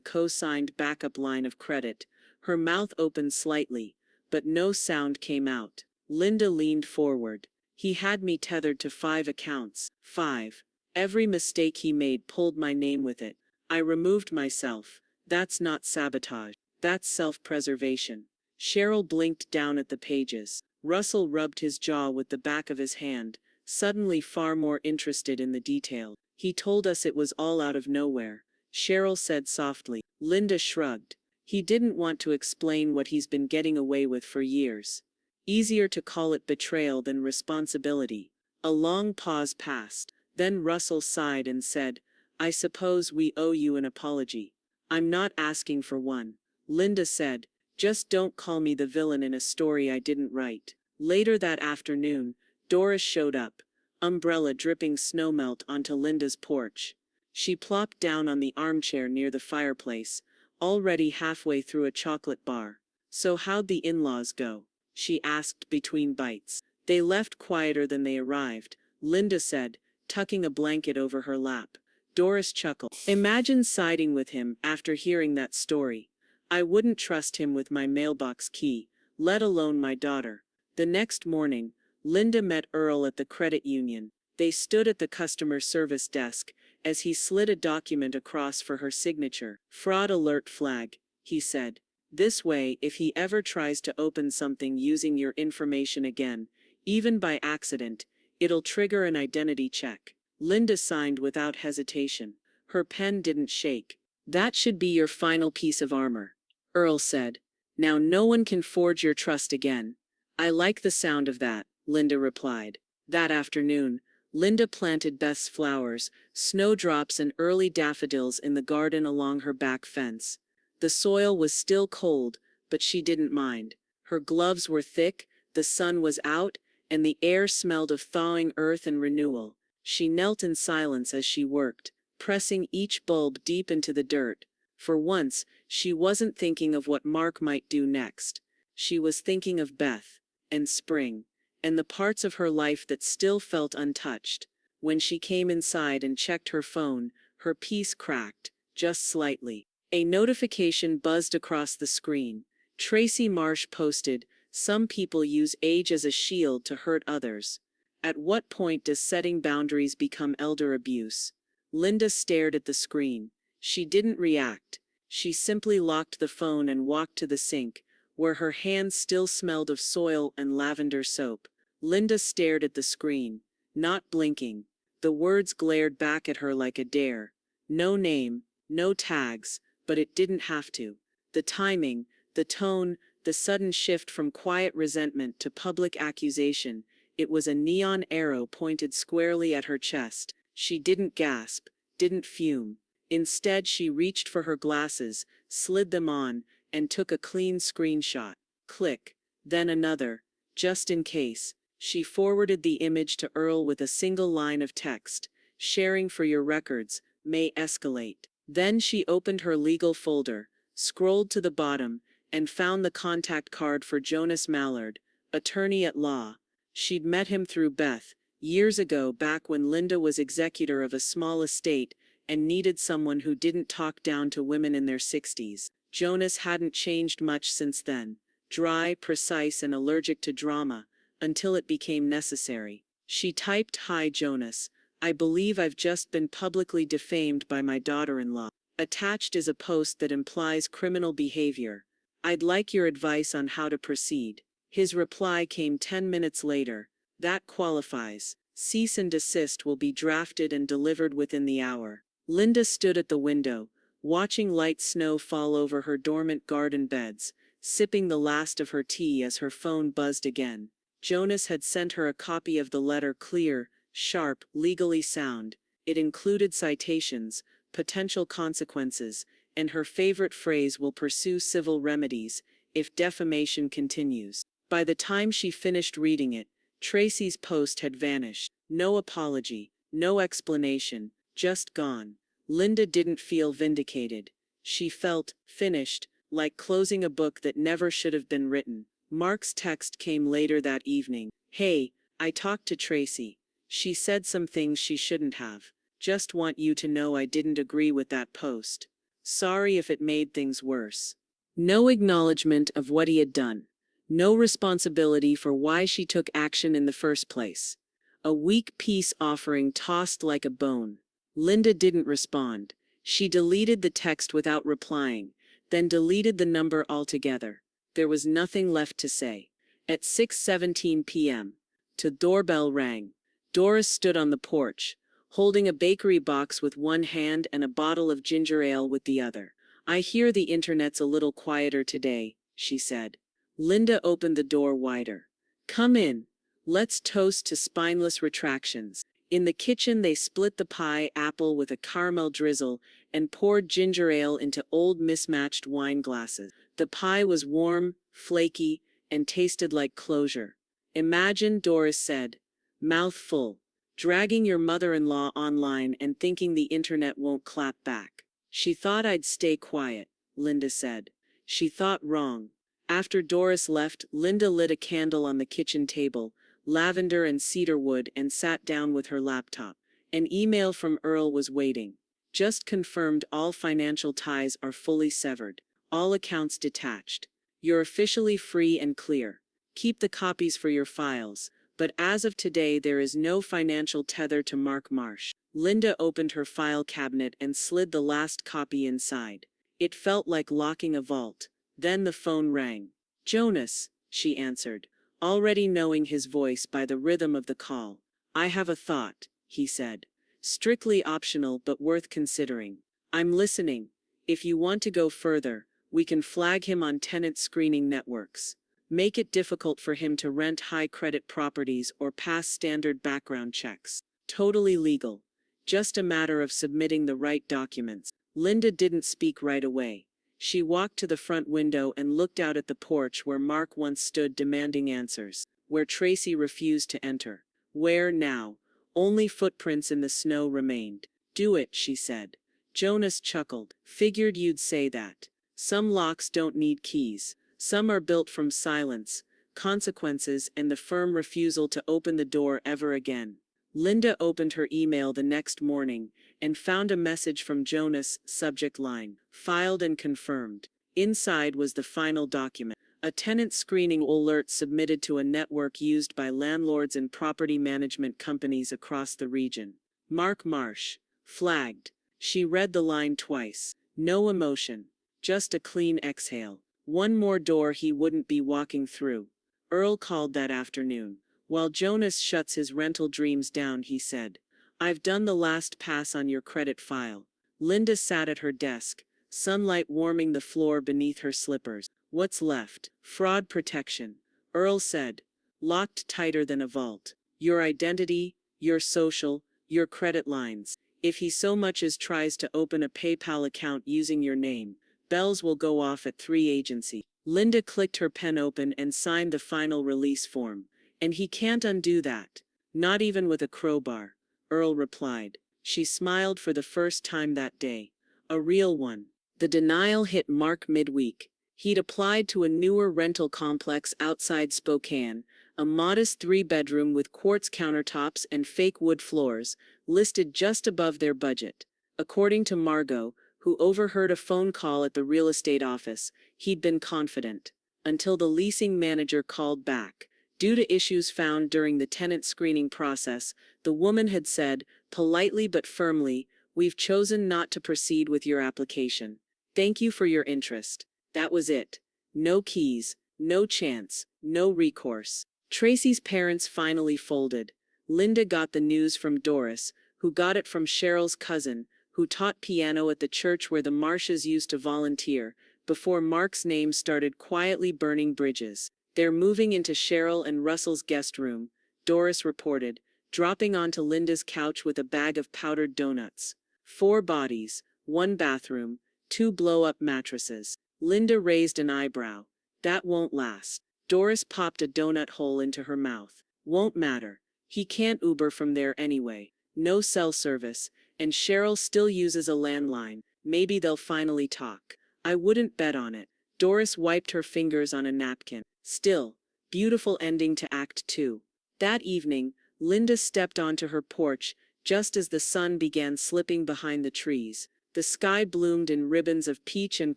co-signed backup line of credit, her mouth opened slightly, but no sound came out. Linda leaned forward. He had me tethered to 5 accounts. 5. Every mistake he made pulled my name with it. I removed myself. That's not sabotage. That's self-preservation. Cheryl blinked down at the pages. Russell rubbed his jaw with the back of his hand, suddenly far more interested in the detail. He told us it was all out of nowhere, Cheryl said softly. Linda shrugged. He didn't want to explain what he's been getting away with for years. Easier to call it betrayal than responsibility. A long pause passed. Then Russell sighed and said, I suppose we owe you an apology. I'm not asking for one. Linda said, just don't call me the villain in a story I didn't write. Later that afternoon, Doris showed up, umbrella dripping snowmelt onto Linda's porch. She plopped down on the armchair near the fireplace, already halfway through a chocolate bar. So how'd the in-laws go? She asked between bites. They left quieter than they arrived, Linda said, tucking a blanket over her lap. Doris chuckled. Imagine siding with him after hearing that story. I wouldn't trust him with my mailbox key, let alone my daughter. The next morning, Linda met Earl at the credit union. They stood at the customer service desk as he slid a document across for her signature. Fraud alert flag, he said. This way, if he ever tries to open something using your information again, even by accident, it'll trigger an identity check. Linda signed without hesitation. Her pen didn't shake. That should be your final piece of armor, Earl said. Now no one can forge your trust again. I like the sound of that, Linda replied. That afternoon, Linda planted Beth's flowers, snowdrops and early daffodils in the garden along her back fence. The soil was still cold, but she didn't mind. Her gloves were thick, the sun was out, and the air smelled of thawing earth and renewal. She knelt in silence as she worked, pressing each bulb deep into the dirt. For once, she wasn't thinking of what Mark might do next. She was thinking of Beth, and spring, and the parts of her life that still felt untouched. When she came inside and checked her phone, her peace cracked, just slightly. A notification buzzed across the screen. Tracy Marsh posted, "Some people use age as a shield to hurt others. At what point does setting boundaries become elder abuse?" Linda stared at the screen. She didn't react. She simply locked the phone and walked to the sink, where her hands still smelled of soil and lavender soap. Linda stared at the screen, not blinking. The words glared back at her like a dare. No name, no tags, but it didn't have to. The timing, the tone, the sudden shift from quiet resentment to public accusation, it was a neon arrow pointed squarely at her chest. She didn't gasp, didn't fume. Instead, she reached for her glasses, slid them on, and took a clean screenshot. Click. Then another. Just in case. She forwarded the image to Earl with a single line of text. Sharing for your records may escalate. Then she opened her legal folder, scrolled to the bottom, and found the contact card for Jonas Mallard, attorney at law. She'd met him through Beth, years ago, back when Linda was executor of a small estate and needed someone who didn't talk down to women in their 60s. Jonas hadn't changed much since then, dry, precise, and allergic to drama, until it became necessary. She typed, "Hi Jonas, I believe I've just been publicly defamed by my daughter-in-law. Attached is a post that implies criminal behavior. I'd like your advice on how to proceed." His reply came 10 minutes later. "That qualifies. Cease and desist will be drafted and delivered within the hour." Linda stood at the window, watching light snow fall over her dormant garden beds, sipping the last of her tea as her phone buzzed again. Jonas had sent her a copy of the letter, clear, sharp, legally sound. It included citations, potential consequences, and her favorite phrase, "will pursue civil remedies if defamation continues." By the time she finished reading it, Tracy's post had vanished. No apology, no explanation, just gone. Linda didn't feel vindicated. She felt finished, like closing a book that never should have been written. Mark's text came later that evening. Hey, I talked to Tracy. She said some things she shouldn't have. Just want you to know I didn't agree with that post. Sorry if it made things worse. No acknowledgement of what he had done. No responsibility for why she took action in the first place. A weak peace offering tossed like a bone. Linda didn't respond. She deleted the text without replying, then deleted the number altogether. There was nothing left to say. At 6:17 p.m., the doorbell rang. Doris stood on the porch, holding a bakery box with one hand and a bottle of ginger ale with the other. I hear the internet's a little quieter today, she said. Linda opened the door wider. Come in. Let's toast to spineless retractions. In the kitchen they split the pie apple with a caramel drizzle and poured ginger ale into old mismatched wine glasses. The pie was warm, flaky, and tasted like closure. Imagine, Doris said, mouth full, dragging your mother-in-law online and thinking the internet won't clap back. She thought I'd stay quiet, Linda said. She thought wrong. After Doris left, Linda lit a candle on the kitchen table, lavender and cedarwood, and sat down with her laptop. An email from Earl was waiting. Just confirmed all financial ties are fully severed. All accounts detached. You're officially free and clear. Keep the copies for your files, but as of today there is no financial tether to Mark Marsh. Linda opened her file cabinet and slid the last copy inside. It felt like locking a vault. Then the phone rang. Jonas, she answered, already knowing his voice by the rhythm of the call. I have a thought, he said. Strictly optional but worth considering. I'm listening. If you want to go further, we can flag him on tenant screening networks. Make it difficult for him to rent high-credit properties or pass standard background checks. Totally legal. Just a matter of submitting the right documents. Linda didn't speak right away. She walked to the front window and looked out at the porch where Mark once stood demanding answers, where Tracy refused to enter. Where now? Only footprints in the snow remained. Do it, she said. Jonas chuckled. Figured you'd say that. Some locks don't need keys. Some are built from silence, consequences, and the firm refusal to open the door ever again. Linda opened her email the next morning and found a message from Jonas, subject line, filed and confirmed. Inside was the final document. A tenant screening alert submitted to a network used by landlords and property management companies across the region. Mark Marsh. Flagged. She read the line twice. No emotion. Just a clean exhale. One more door he wouldn't be walking through. Earl called that afternoon. While Jonas shuts his rental dreams down, he said, I've done the last pass on your credit file. Linda sat at her desk, sunlight warming the floor beneath her slippers. What's left? Fraud protection. Earl said, locked tighter than a vault. Your identity, your social, your credit lines. If he so much as tries to open a PayPal account using your name, bells will go off at 3 agency. Linda clicked her pen open and signed the final release form. And he can't undo that. Not even with a crowbar, Earl replied. She smiled for the first time that day. A real one. The denial hit Mark midweek. He'd applied to a newer rental complex outside Spokane, a modest 3-bedroom with quartz countertops and fake wood floors, listed just above their budget. According to Margot, who overheard a phone call at the real estate office, he'd been confident. Until the leasing manager called back. Due to issues found during the tenant screening process, the woman had said, politely but firmly, we've chosen not to proceed with your application. Thank you for your interest. That was it. No keys, no chance, no recourse. Tracy's parents finally folded. Linda got the news from Doris, who got it from Cheryl's cousin, who taught piano at the church where the Marshes used to volunteer, before Mark's name started quietly burning bridges. They're moving into Cheryl and Russell's guest room, Doris reported, dropping onto Linda's couch with a bag of powdered donuts. 4 bodies, 1 bathroom, 2 blow-up mattresses. Linda raised an eyebrow. That won't last. Doris popped a donut hole into her mouth. Won't matter. He can't Uber from there anyway. No cell service, and Cheryl still uses a landline. Maybe they'll finally talk. I wouldn't bet on it. Doris wiped her fingers on a napkin. Still, beautiful ending to Act 2. That evening, Linda stepped onto her porch just as the sun began slipping behind the trees. The sky bloomed in ribbons of peach and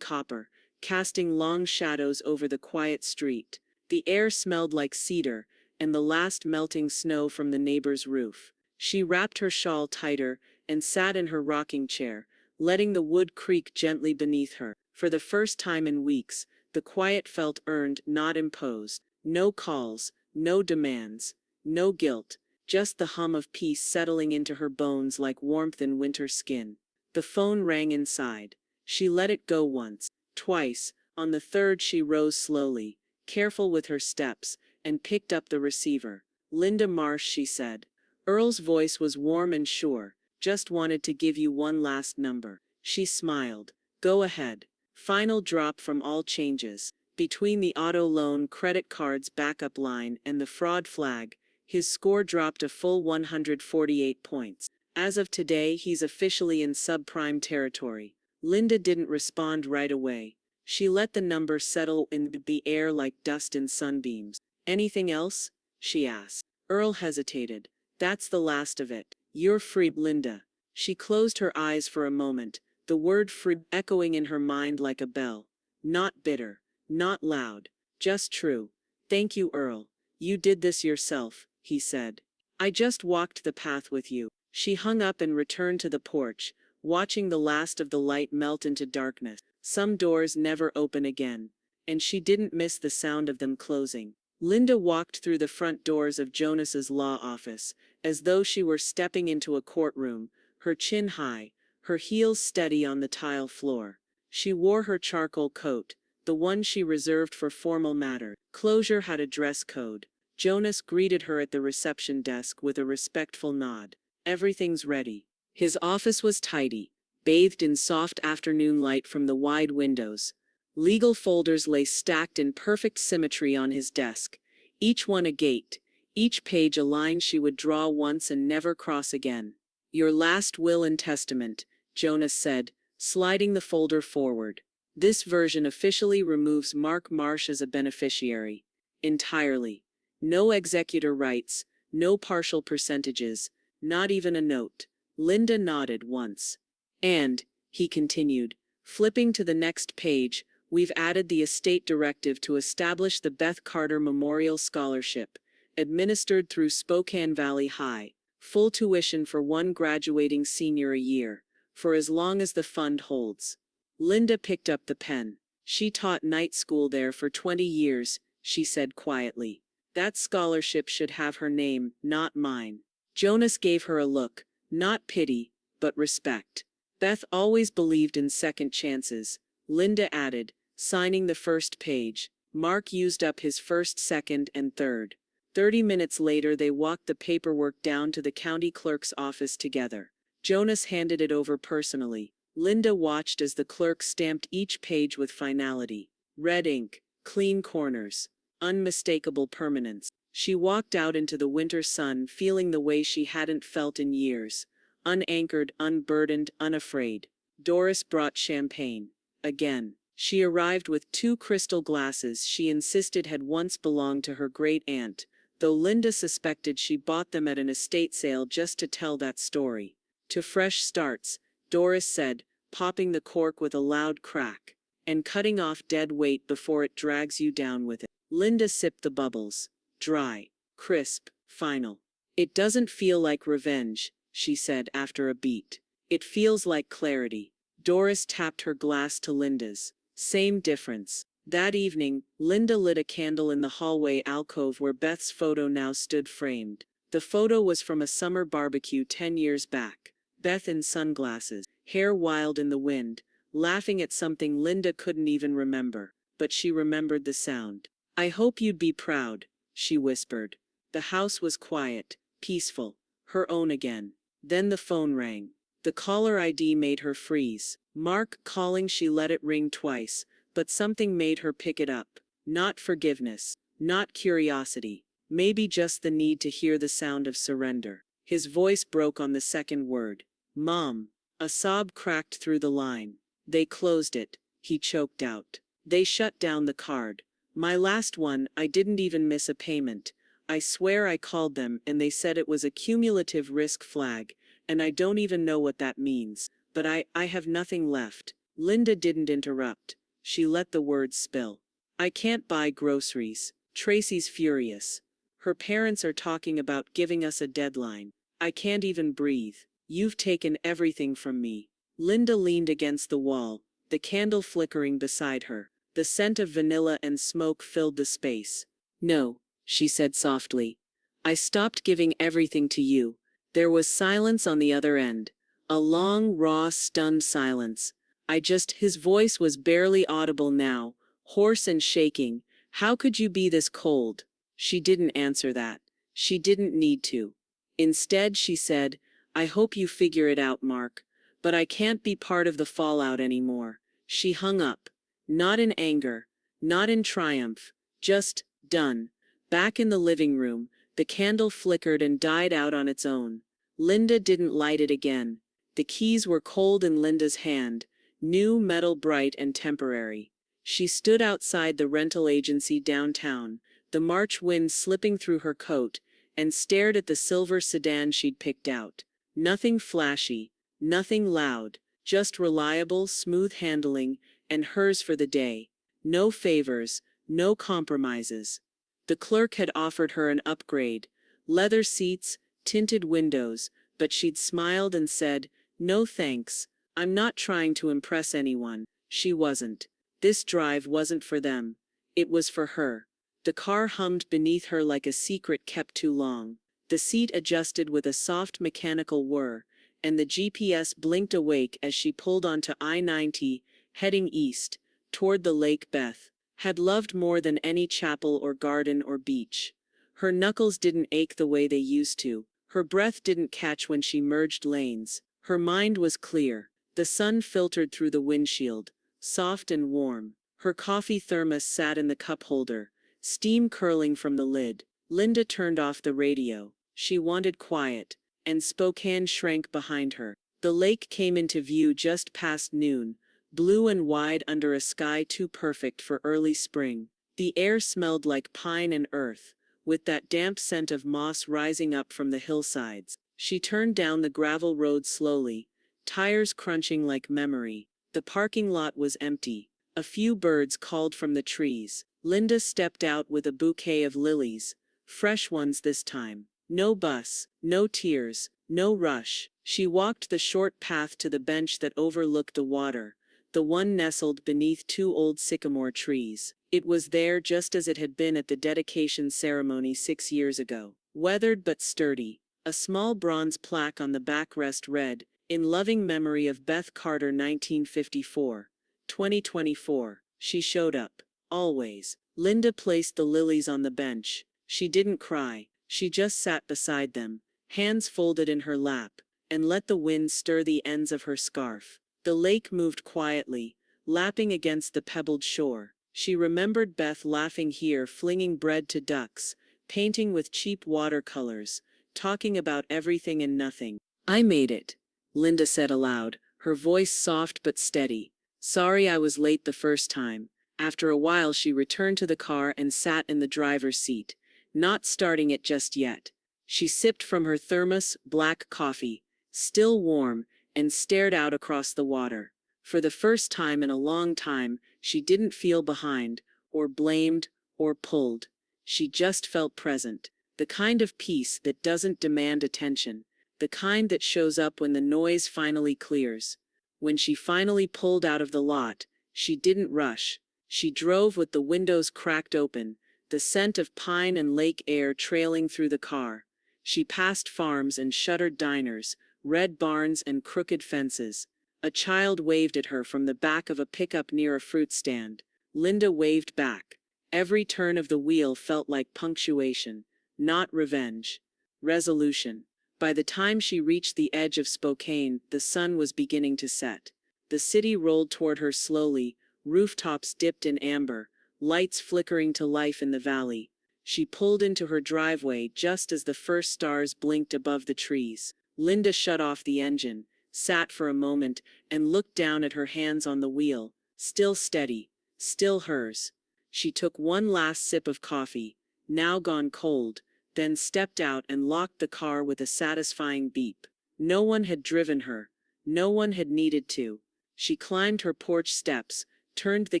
copper, casting long shadows over the quiet street. The air smelled like cedar, and the last melting snow from the neighbor's roof. She wrapped her shawl tighter and sat in her rocking chair, letting the wood creak gently beneath her. For the first time in weeks, the quiet felt earned, not imposed. No calls, no demands, no guilt, just the hum of peace settling into her bones like warmth in winter skin. The phone rang inside. She let it go once, twice. On the third she rose slowly, careful with her steps, and picked up the receiver. "Linda Marsh," she said. Earl's voice was warm and sure. "Just wanted to give you one last number." She smiled. "Go ahead." Final drop from all changes. Between the auto loan credit card's backup line and the fraud flag, his score dropped a full 148 points. As of today, he's officially in subprime territory. Linda didn't respond right away. She let the number settle in the air like dust in sunbeams. "Anything else?" she asked. Earl hesitated. "That's the last of it. You're free, Linda." She closed her eyes for a moment, the word free echoing in her mind like a bell. Not bitter, not loud, just true. "Thank you, Earl. You did this yourself," he said. "I just walked the path with you." She hung up and returned to the porch, watching the last of the light melt into darkness. Some doors never open again, and she didn't miss the sound of them closing. Linda walked through the front doors of Jonas's law office, as though she were stepping into a courtroom, her chin high, her heels steady on the tile floor. She wore her charcoal coat, the one she reserved for formal matters. Closure had a dress code. Jonas greeted her at the reception desk with a respectful nod. "Everything's ready." His office was tidy, bathed in soft afternoon light from the wide windows. Legal folders lay stacked in perfect symmetry on his desk, each one agate, each page a line she would draw once and never cross again. "Your last will and testament," Jonas said, sliding the folder forward. "This version officially removes Mark Marsh as a beneficiary. Entirely. No executor rights, no partial percentages, not even a note." Linda nodded once. "And," he continued, flipping to the next page, "we've added the estate directive to establish the Beth Carter Memorial Scholarship, administered through Spokane Valley High. Full tuition for one graduating senior a year, for as long as the fund holds." Linda picked up the pen. "She taught night school there for 20 years, she said quietly. "That scholarship should have her name, not mine." Jonas gave her a look, not pity, but respect. "Beth always believed in second chances," Linda added, signing the first page. Mark used up his first, second, and third. 30 minutes later they walked the paperwork down to the county clerk's office together. Jonas handed it over personally. Linda watched as the clerk stamped each page with finality. Red ink, clean corners, unmistakable permanence. She walked out into the winter sun feeling the way she hadn't felt in years. Unanchored, unburdened, unafraid. Doris brought champagne. Again. She arrived with 2 crystal glasses she insisted had once belonged to her great-aunt, though Linda suspected she bought them at an estate sale just to tell that story. "To fresh starts," Doris said, popping the cork with a loud crack, "and cutting off dead weight before it drags you down with it." Linda sipped the bubbles. Dry, crisp, final. "It doesn't feel like revenge," she said after a beat. "It feels like clarity." Doris tapped her glass to Linda's. "Same difference." That evening, Linda lit a candle in the hallway alcove where Beth's photo now stood framed. The photo was from a summer barbecue 10 years back. Beth in sunglasses, hair wild in the wind, laughing at something Linda couldn't even remember. But she remembered the sound. "I hope you'd be proud," she whispered. The house was quiet, peaceful, her own again. Then the phone rang. The caller ID made her freeze. Mark calling. She let it ring twice, but something made her pick it up. Not forgiveness, not curiosity, maybe just the need to hear the sound of surrender. His voice broke on the second word. "Mom." A sob cracked through the line. They closed it, he choked out. They shut down the card. My last one, I didn't even miss a payment. I swear I called them and they said it was a cumulative risk flag, and I don't even know what that means. But I have nothing left. Linda didn't interrupt. She let the words spill. I can't buy groceries. Tracy's furious. Her parents are talking about giving us a deadline. I can't even breathe. You've taken everything from me. Linda leaned against the wall, the candle flickering beside her. The scent of vanilla and smoke filled the space. No, she said softly. I stopped giving everything to you. There was silence on the other end. A long, raw, stunned silence. His voice was barely audible now, hoarse and shaking. How could you be this cold? She didn't answer that. She didn't need to. Instead, she said, I hope you figure it out, Mark. But I can't be part of the fallout anymore. She hung up. Not in anger, not in triumph, just done. Back in the living room, the candle flickered and died out on its own. Linda didn't light it again. The keys were cold in Linda's hand, new, metal, bright, and temporary. She stood outside the rental agency downtown, the March wind slipping through her coat, and stared at the silver sedan she'd picked out. Nothing flashy, nothing loud, just reliable, smooth handling, and hers for the day. No favors, no compromises. The clerk had offered her an upgrade, leather seats, tinted windows, but she'd smiled and said, no thanks, I'm not trying to impress anyone. She wasn't. This drive wasn't for them. It was for her. The car hummed beneath her like a secret kept too long. The seat adjusted with a soft mechanical whir, and the GPS blinked awake as she pulled onto I-90, heading east, toward the lake Beth had loved more than any chapel or garden or beach. Her knuckles didn't ache the way they used to. Her breath didn't catch when she merged lanes. Her mind was clear. The sun filtered through the windshield, soft and warm. Her coffee thermos sat in the cup holder, steam curling from the lid. Linda turned off the radio. She wanted quiet, and Spokane shrank behind her. The lake came into view just past noon, blue and wide under a sky too perfect for early spring. The air smelled like pine and earth, with that damp scent of moss rising up from the hillsides. She turned down the gravel road slowly, tires crunching like memory. The parking lot was empty. A few birds called from the trees. Linda stepped out with a bouquet of lilies, fresh ones this time. No bus, no tears, no rush. She walked the short path to the bench that overlooked the water, the one nestled beneath two old sycamore trees. It was there just as it had been at the dedication ceremony 6 years ago. Weathered but sturdy. A small bronze plaque on the backrest read, in loving memory of Beth Carter 1954, 2024. She showed up. Always. Linda placed the lilies on the bench. She didn't cry. She just sat beside them, hands folded in her lap, and let the wind stir the ends of her scarf. The lake moved quietly, lapping against the pebbled shore. She remembered Beth laughing here, flinging bread to ducks, painting with cheap watercolors, talking about everything and nothing. I made it, Linda said aloud, her voice soft but steady. Sorry I was late the first time. After a while she returned to the car and sat in the driver's seat, not starting it just yet. She sipped from her thermos, black coffee, still warm, and stared out across the water. For the first time in a long time, she didn't feel behind, or blamed, or pulled. She just felt present. The kind of peace that doesn't demand attention. The kind that shows up when the noise finally clears. When she finally pulled out of the lot, she didn't rush. She drove with the windows cracked open, the scent of pine and lake air trailing through the car. She passed farms and shuttered diners, red barns and crooked fences. A child waved at her from the back of a pickup near a fruit stand. Linda waved back. Every turn of the wheel felt like punctuation, not revenge. Resolution. By the time she reached the edge of Spokane, the sun was beginning to set. The city rolled toward her slowly, rooftops dipped in amber, lights flickering to life in the valley. She pulled into her driveway just as the first stars blinked above the trees. Linda shut off the engine, sat for a moment, and looked down at her hands on the wheel, still steady, still hers. She took one last sip of coffee, now gone cold, then stepped out and locked the car with a satisfying beep. No one had driven her. No one had needed to. She climbed her porch steps, turned the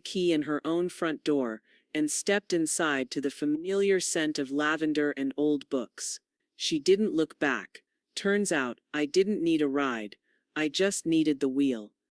key in her own front door, and stepped inside to the familiar scent of lavender and old books. She didn't look back. Turns out, I didn't need a ride. I just needed the wheel.